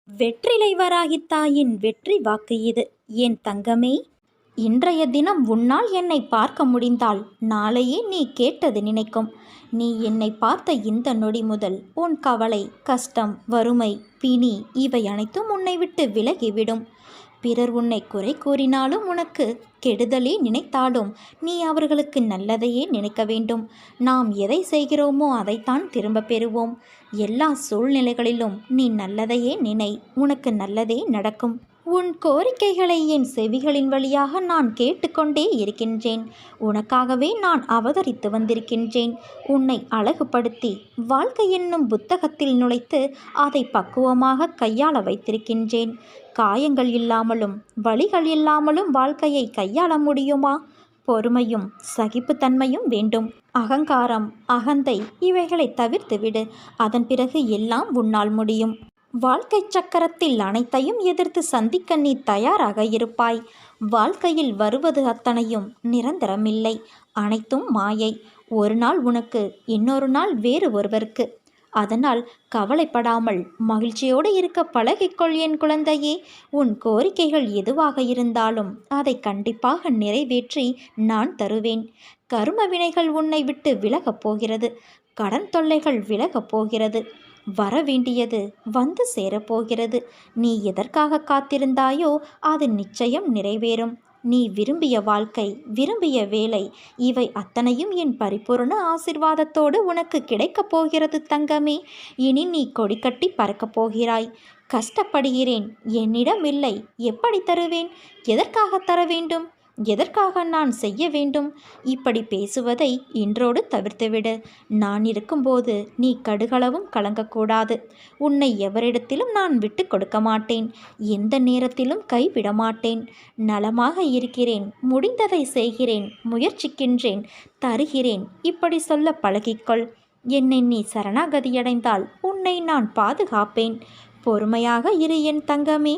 வெற்றிலை வராகித் தாயின் வெற்றி வாக்கு இது. என் தங்கமே, இன்றைய தினம் உன்னால் என்னை பார்க்க முடிந்தால் நாளையே நீ கேட்டது நினைக்கும். நீ என்னை பார்த்த இந்த நொடி முதல் உன் கவலை, கஷ்டம், வறுமை, பிணி இவை அனைத்தும் உன்னை விட்டு விலகிவிடும். பிறர் உன்னை குறை கூறினாலும், உனக்கு கெடுதலே நினைத்தாலும் நீ அவர்களுக்கு நல்லதையே நினைக்க வேண்டும். நாம் எதை செய்கிறோமோ அதைத்தான் திரும்ப பெறுவோம். எல்லா சூழ்நிலைகளிலும் நீ நல்லதையே நினை, உனக்கு நல்லதே நடக்கும். உன் கோரிக்கைகளை என் செவிகளின் வழியாக நான் கேட்டுக்கொண்டே இருக்கின்றேன். உனக்காகவே நான் அவதரித்து வந்திருக்கின்றேன். உன்னை அழகுபடுத்தி வாழ்க்கை என்னும் புத்தகத்தில் நுழைத்து அதை பக்குவமாக கையாள வைத்திருக்கின்றேன். காயங்கள் இல்லாமலும் வலிகள் இல்லாமலும் வாழ்க்கையை கையாள முடியுமா? பொறுமையும் சகிப்புத்தன்மையும் வேண்டும். அகங்காரம், அகந்தை இவைகளை தவிர்த்துவிடு. அதன் பிறகு எல்லாம் உன்னால் முடியும். வாழ்க்கை சக்கரத்தில் அனைத்தையும் எதிர்த்து சந்திக்க நீ தயாராக இருப்பாய். வாழ்க்கையில் வருவது அத்தனையும் நிரந்தரமில்லை, அனைத்தும் மாயை. ஒரு நாள் உனக்கு, இன்னொரு நாள் வேறு ஒருவருக்கு. அதனால் கவலைப்படாமல் மகிழ்ச்சியோடு இருக்க பழகிக்கொள் என் குழந்தையே. உன் கோரிக்கைகள் எதுவாக இருந்தாலும் அதை கண்டிப்பாக நிறைவேற்றி நான் தருவேன். கர்ம வினைகள் உன்னை விட்டு விலகப் போகிறது. கடன் தொல்லைகள் விலகப் போகிறது. வரவேண்டியது வந்து சேரப்போகிறது. நீ எதற்காக காத்திருந்தாயோ அது நிச்சயம் நிறைவேறும். நீ விரும்பிய வாழ்க்கை, விரும்பிய வேலை இவை அத்தனையும் என் பரிபூர்ண ஆசிர்வாதத்தோடு உனக்கு கிடைக்கப் போகிறது தங்கமே. இனி நீ கொடிக்கட்டி பறக்கப் போகிறாய். கஷ்டப்படுகிறேன், என்னிடம் இல்லை, எப்படி தருவேன்? எதற்காக தர வேண்டும்? எதற்காக நான் செய்ய வேண்டும்? இப்படி பேசுவதை இன்றோடு தவிர்த்துவிடு. நான் இருக்கும்போது நீ கடுகளவும் கலங்கக்கூடாது. உன்னை எவரிடத்திலும் நான் விட்டு கொடுக்க மாட்டேன். எந்த நேரத்திலும் கைவிட மாட்டேன். நலமாக இருக்கிறேன், முடிந்ததை செய்கிறேன், முயற்சிக்கின்றேன், தருகிறேன் இப்படி சொல்ல பழகிக்கொள். என்னை நீ சரணாகதியடைந்தால் உன்னை நான் பாதுகாப்பேன். பொறுமையாக இரு என் தங்கமே.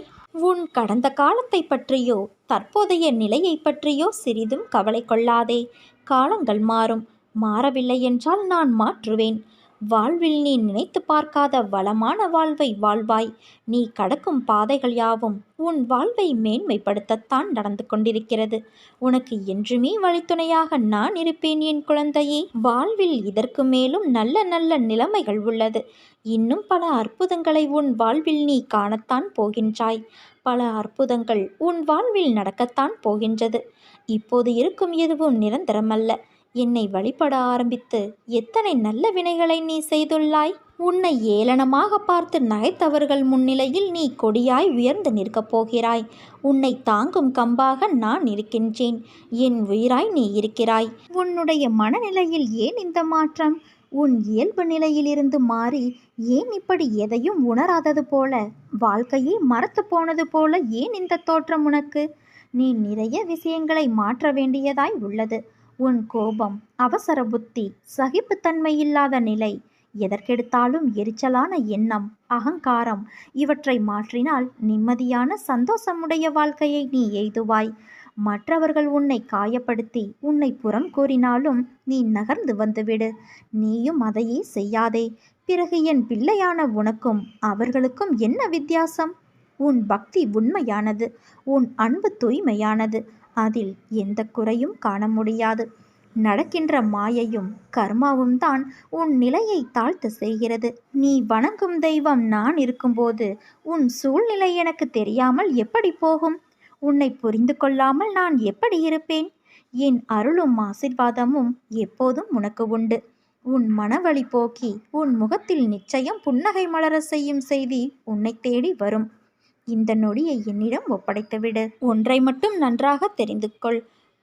உன் கடந்த காலத்தை பற்றியோ தற்போதைய நிலையை பற்றியோ சிறிதும் கவலை கொள்ளாதே. காலங்கள் மாறும். மாறவில்லை என்றால் நான் மாற்றுவேன். வாழ்வில் நீ நினைத்து பார்க்காத வளமான வாழ்வை வாழ்வாய். நீ கடக்கும் பாதைகள் யாவும் உன் வாழ்வை மேன்மைப்படுத்தத்தான் நடந்து கொண்டிருக்கிறது. உனக்கு என்றுமே வழித்துணையாக நான் இருப்பேன் என் குழந்தையே. வாழ்வில் இதற்கு மேலும் நல்ல நல்ல நிலைமைகள் உள்ளது. இன்னும் பல அற்புதங்களை உன் வாழ்வில் நீ காணத்தான் போகின்றாய். பல அற்புதங்கள் உன் வாழ்வில் நடக்கத்தான் போகின்றது. இப்போது இருக்கும் எதுவும் நிரந்தரமல்ல. என்னை வழிபட ஆரம்பித்து எத்தனை நல்ல வினைகளை நீ செய்துள்ளாய். உன்னை ஏளனமாக பார்த்து நகைத்தவர்கள் முன்னிலையில் நீ கொடியாய் உயர்ந்து நிற்கப் போகிறாய். உன்னை தாங்கும் கம்பாக நான் இருக்கின்றேன். என் உயிராய் நீ இருக்கிறாய். உன்னுடைய மனநிலையில் ஏன் இந்த மாற்றம்? உன் இயல்பு நிலையிலிருந்து மாறி ஏன் இப்படி எதையும் உணராதது போல, வாழ்க்கையே மறத்து போனது போல ஏன் இந்த தோற்றம் உனக்கு? நீ நிறைய விஷயங்களை மாற்ற வேண்டியதாய் உள்ளது. உன் கோபம், அவசர புத்தி, சகிப்புத்தன்மை இல்லாத நிலை, எதற்கெடுத்தாலும் எரிச்சலான எண்ணம், அகங்காரம் இவற்றை மாற்றினால் நிம்மதியான சந்தோஷமுடைய வாழ்க்கையை நீ எய்துவாய். மற்றவர்கள் உன்னை காயப்படுத்தி உன்னை புறம் கூறினாலும் நீ நகர்ந்து வந்துவிடு. நீயும் அதையே செய்யாதே. பிறகு என் பிள்ளையான உனக்கும் அவர்களுக்கும் என்ன வித்தியாசம்? உன் பக்தி உண்மையானது, உன் அன்பு தூய்மையானது. அதில் எந்த குறையும் காண முடியாது. நடக்கின்ற மாயையும் கர்மாவும் தான் உன் நிலையை தாழ்த்த செய்கிறது. நீ வணங்கும் தெய்வம் நான் இருக்கும்போது உன் சூழ்நிலை எனக்கு தெரியாமல் எப்படி போகும்? உன்னை புரிந்து கொள்ளாமல் நான் எப்படி இருப்பேன்? என் அருளும் ஆசிர்வாதமும் எப்போதும் உனக்கு உண்டு. உன் மனவழி போக்கி உன் முகத்தில் நிச்சயம் புன்னகை மலர செய்யும் செய்தி உன்னை தேடி வரும். இந்த நொடியை என்னிடம் ஒப்படைத்துவிடு. ஒன்றை மட்டும் நன்றாக தெரிந்து கொள்.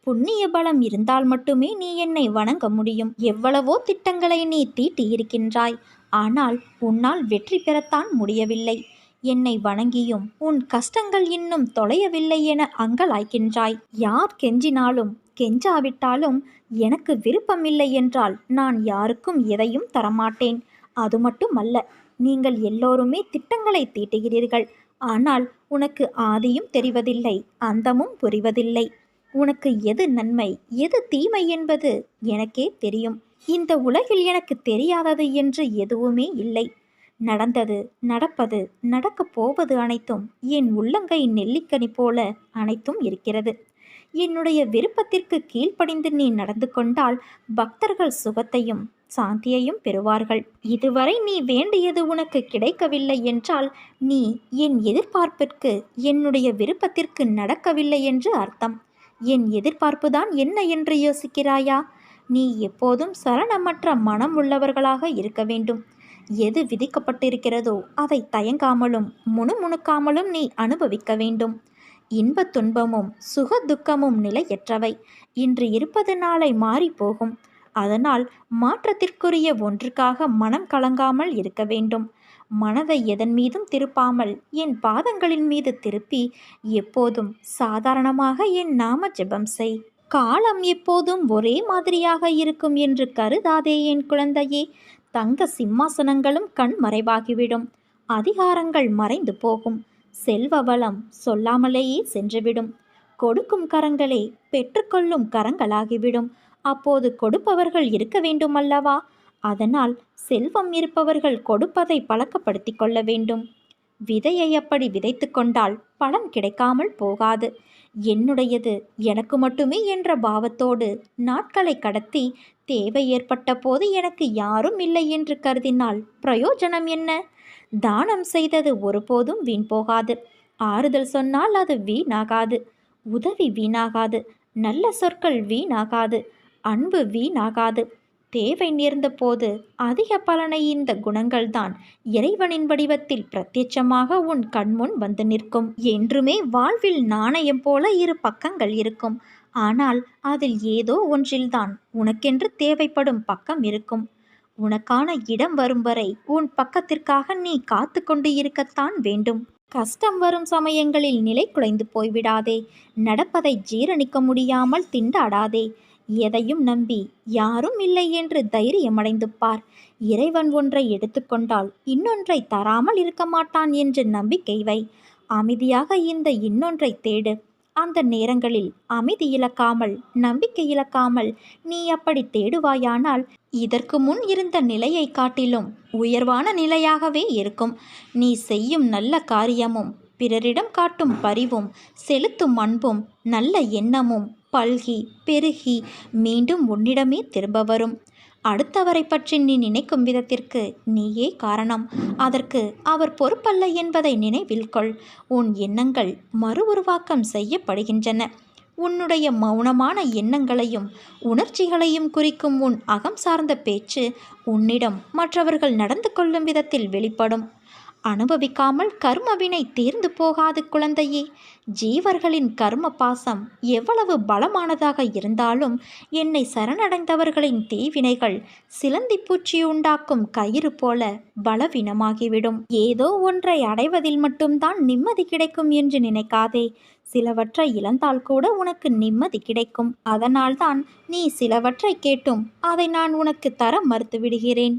புண்ணிய பலம் இருந்தால் மட்டுமே நீ என்னை வணங்க முடியும். எவ்வளவோ திட்டங்களை நீ தீட்டி இருக்கின்றாய். ஆனால் உன்னால் வெற்றி பெறத்தான் முடியவில்லை. என்னை வணங்கியும் உன் கஷ்டங்கள் இன்னும் தொலையவில்லை என அங்கலாய்க்கின்றாய். யார் கெஞ்சினாலும் கெஞ்சாவிட்டாலும் எனக்கு விருப்பமில்லை என்றால் நான் யாருக்கும் எதையும் தரமாட்டேன். அது மட்டுமல்ல, நீங்கள் எல்லோருமே திட்டங்களை தீட்டுகிறீர்கள். ஆனால் உனக்கு ஆதியும் தெரிவதில்லை, அந்தமும் புரிவதில்லை. உனக்கு எது நன்மை, எது தீமை என்பது எனக்கே தெரியும். இந்த உலகில் எனக்கு தெரியாதது என்று எதுவுமே இல்லை. நடந்தது, நடப்பது, நடக்கப் போவது அனைத்தும் என் உள்ளங்கை நெல்லிக்கனி போல அனைத்தும் இருக்கிறது. என்னுடைய விருப்பத்திற்கு கீழ்ப்படிந்து நீ நடந்து கொண்டால் பக்தர்கள் சுகத்தையும் சாந்தியையும் பெறுவார்கள். இதுவரை நீ வேண்டியது உனக்கு கிடைக்கவில்லை என்றால் நீ என் எதிர்பார்ப்பிற்கு, என்னுடைய விருப்பத்திற்கு நடக்கவில்லை என்று அர்த்தம். என் எதிர்பார்ப்புதான் என்ன என்று யோசிக்கிறாயா? நீ எப்போதும் சலனமற்ற மனம் உள்ளவர்களாக இருக்க வேண்டும். எது விதிக்கப்பட்டிருக்கிறதோ அதை தயங்காமலும் முணுமுணுக்காமலும் நீ அனுபவிக்க வேண்டும். இன்பத் துன்பமும் சுக துக்கமும் நிலையற்றவை. இன்று இருப்பது நாளை மாறிப்போகும். அதனால் மாற்றத்திற்குரிய ஒன்றுக்காக மனம் கலங்காமல் இருக்க வேண்டும். மனதை எதன் மீதும் திருப்பாமல் என் பாதங்களின் மீது திருப்பி எப்போதும் சாதாரணமாக என் நாம ஜெபம் செய். காலம் எப்போதும் ஒரே மாதிரியாக இருக்கும் என்று கருதாதே என் குழந்தையே. தங்க சிம்மாசனங்களும் கண் மறைவாகிவிடும். அதிகாரங்கள் மறைந்து போகும். செல்வ வளம் சொல்லாமலேயே சென்றுவிடும். கொடுக்கும் கரங்களே பெற்றுக்கொள்ளும் கரங்களாகிவிடும். அப்போது கொடுப்பவர்கள் இருக்க வேண்டும் அல்லவா? அதனால் செல்வம் இருப்பவர்கள் கொடுப்பதை பழக்கப்படுத்தி கொள்ள வேண்டும். விதையை அப்படி விதைத்து கொண்டால் பலன் கிடைக்காமல் போகாது. என்னுடையது எனக்கு மட்டுமே என்ற பாவத்தோடு நாட்களை கடத்தி தேவை ஏற்பட்ட போது எனக்கு யாரும் இல்லை என்று கருதினால் பிரயோஜனம் என்ன? தானம் செய்தது ஒருபோதும் வீண் போகாது. ஆறுதல் சொன்னால் அது வீணாகாது. உதவி வீணாகாது. நல்ல சொற்கள் வீணாகாது. அன்பு வீணாகாது. தேவை நேர்ந்த போது அதிக பலனை இந்த குணங்கள்தான் இறைவனின் வடிவத்தில் பிரத்யட்சமாக உன் கண்முன் வந்து நிற்கும். என்றுமே வாழ்வில் நாணயம் போல இரு பக்கங்கள் இருக்கும். ஆனால் அதில் ஏதோ ஒன்றில்தான் உனக்கென்று தேவைப்படும் பக்கம் இருக்கும். உனக்கான இடம் வரும் வரை உன் பக்கத்திற்காக நீ காத்து கொண்டு இருக்கத்தான் வேண்டும். கஷ்டம் வரும் சமயங்களில் நிலை குலைந்து போய்விடாதே. நடப்பதை ஜீரணிக்க முடியாமல் திண்டாடாதே. எதையும் நம்பி யாரும் இல்லை என்று தைரியமடைந்து பார். இறைவன் ஒன்றை எடுத்துக்கொண்டால் இன்னொன்றை தராமல் இருக்க மாட்டான் என்று நம்பிக்கை வை. அமைதியாக இந்த இன்னொன்றை தேடு. அந்த நேரங்களில் அமைதி இழக்காமல், நம்பிக்கை இழக்காமல் நீ அப்படி தேடுவாயானால் இதற்கு முன் இருந்த நிலையை காட்டிலும் உயர்வான நிலையாகவே இருக்கும். நீ செய்யும் நல்ல காரியமும், பிறரிடம் காட்டும் பரிவும், செலுத்தும் அன்பும், நல்ல எண்ணமும் பல்கி பெருகி மீண்டும் உன்னிடமே திரும்ப வரும். அடுத்தவரை பற்றி நீ நினைக்கும் விதத்திற்கு நீயே காரணம். அதற்கு அவர் பொறுப்பல்ல என்பதை நினைவில் கொள். உன் எண்ணங்கள் மறு உருவாக்கம் செய்யப்படுகின்றன. உன்னுடைய மௌனமான எண்ணங்களையும் உணர்ச்சிகளையும் குறிக்கும் உன் அகம் சார்ந்த பேச்சு உன்னிடம் மற்றவர்கள் நடந்து கொள்ளும் விதத்தில் வெளிப்படும். அனுபவிக்காமல் கர்மவினை தீர்ந்து போகாது குழந்தையே. ஜீவர்களின் கர்ம பாசம் எவ்வளவு பலமானதாக இருந்தாலும் என்னை சரணடைந்தவர்களின் தீவினைகள் சிலந்தி பூச்சி உண்டாக்கும் கயிறு போல பலவீனமாகிவிடும். ஏதோ ஒன்றை அடைவதில் மட்டும்தான் நிம்மதி கிடைக்கும் என்று நினைக்காதே. சிலவற்றை இழந்தால் கூட உனக்கு நிம்மதி கிடைக்கும். அதனால்தான் நீ சிலவற்றை கேட்டும் அதை நான் உனக்கு தர மறுத்து விடுகிறேன்.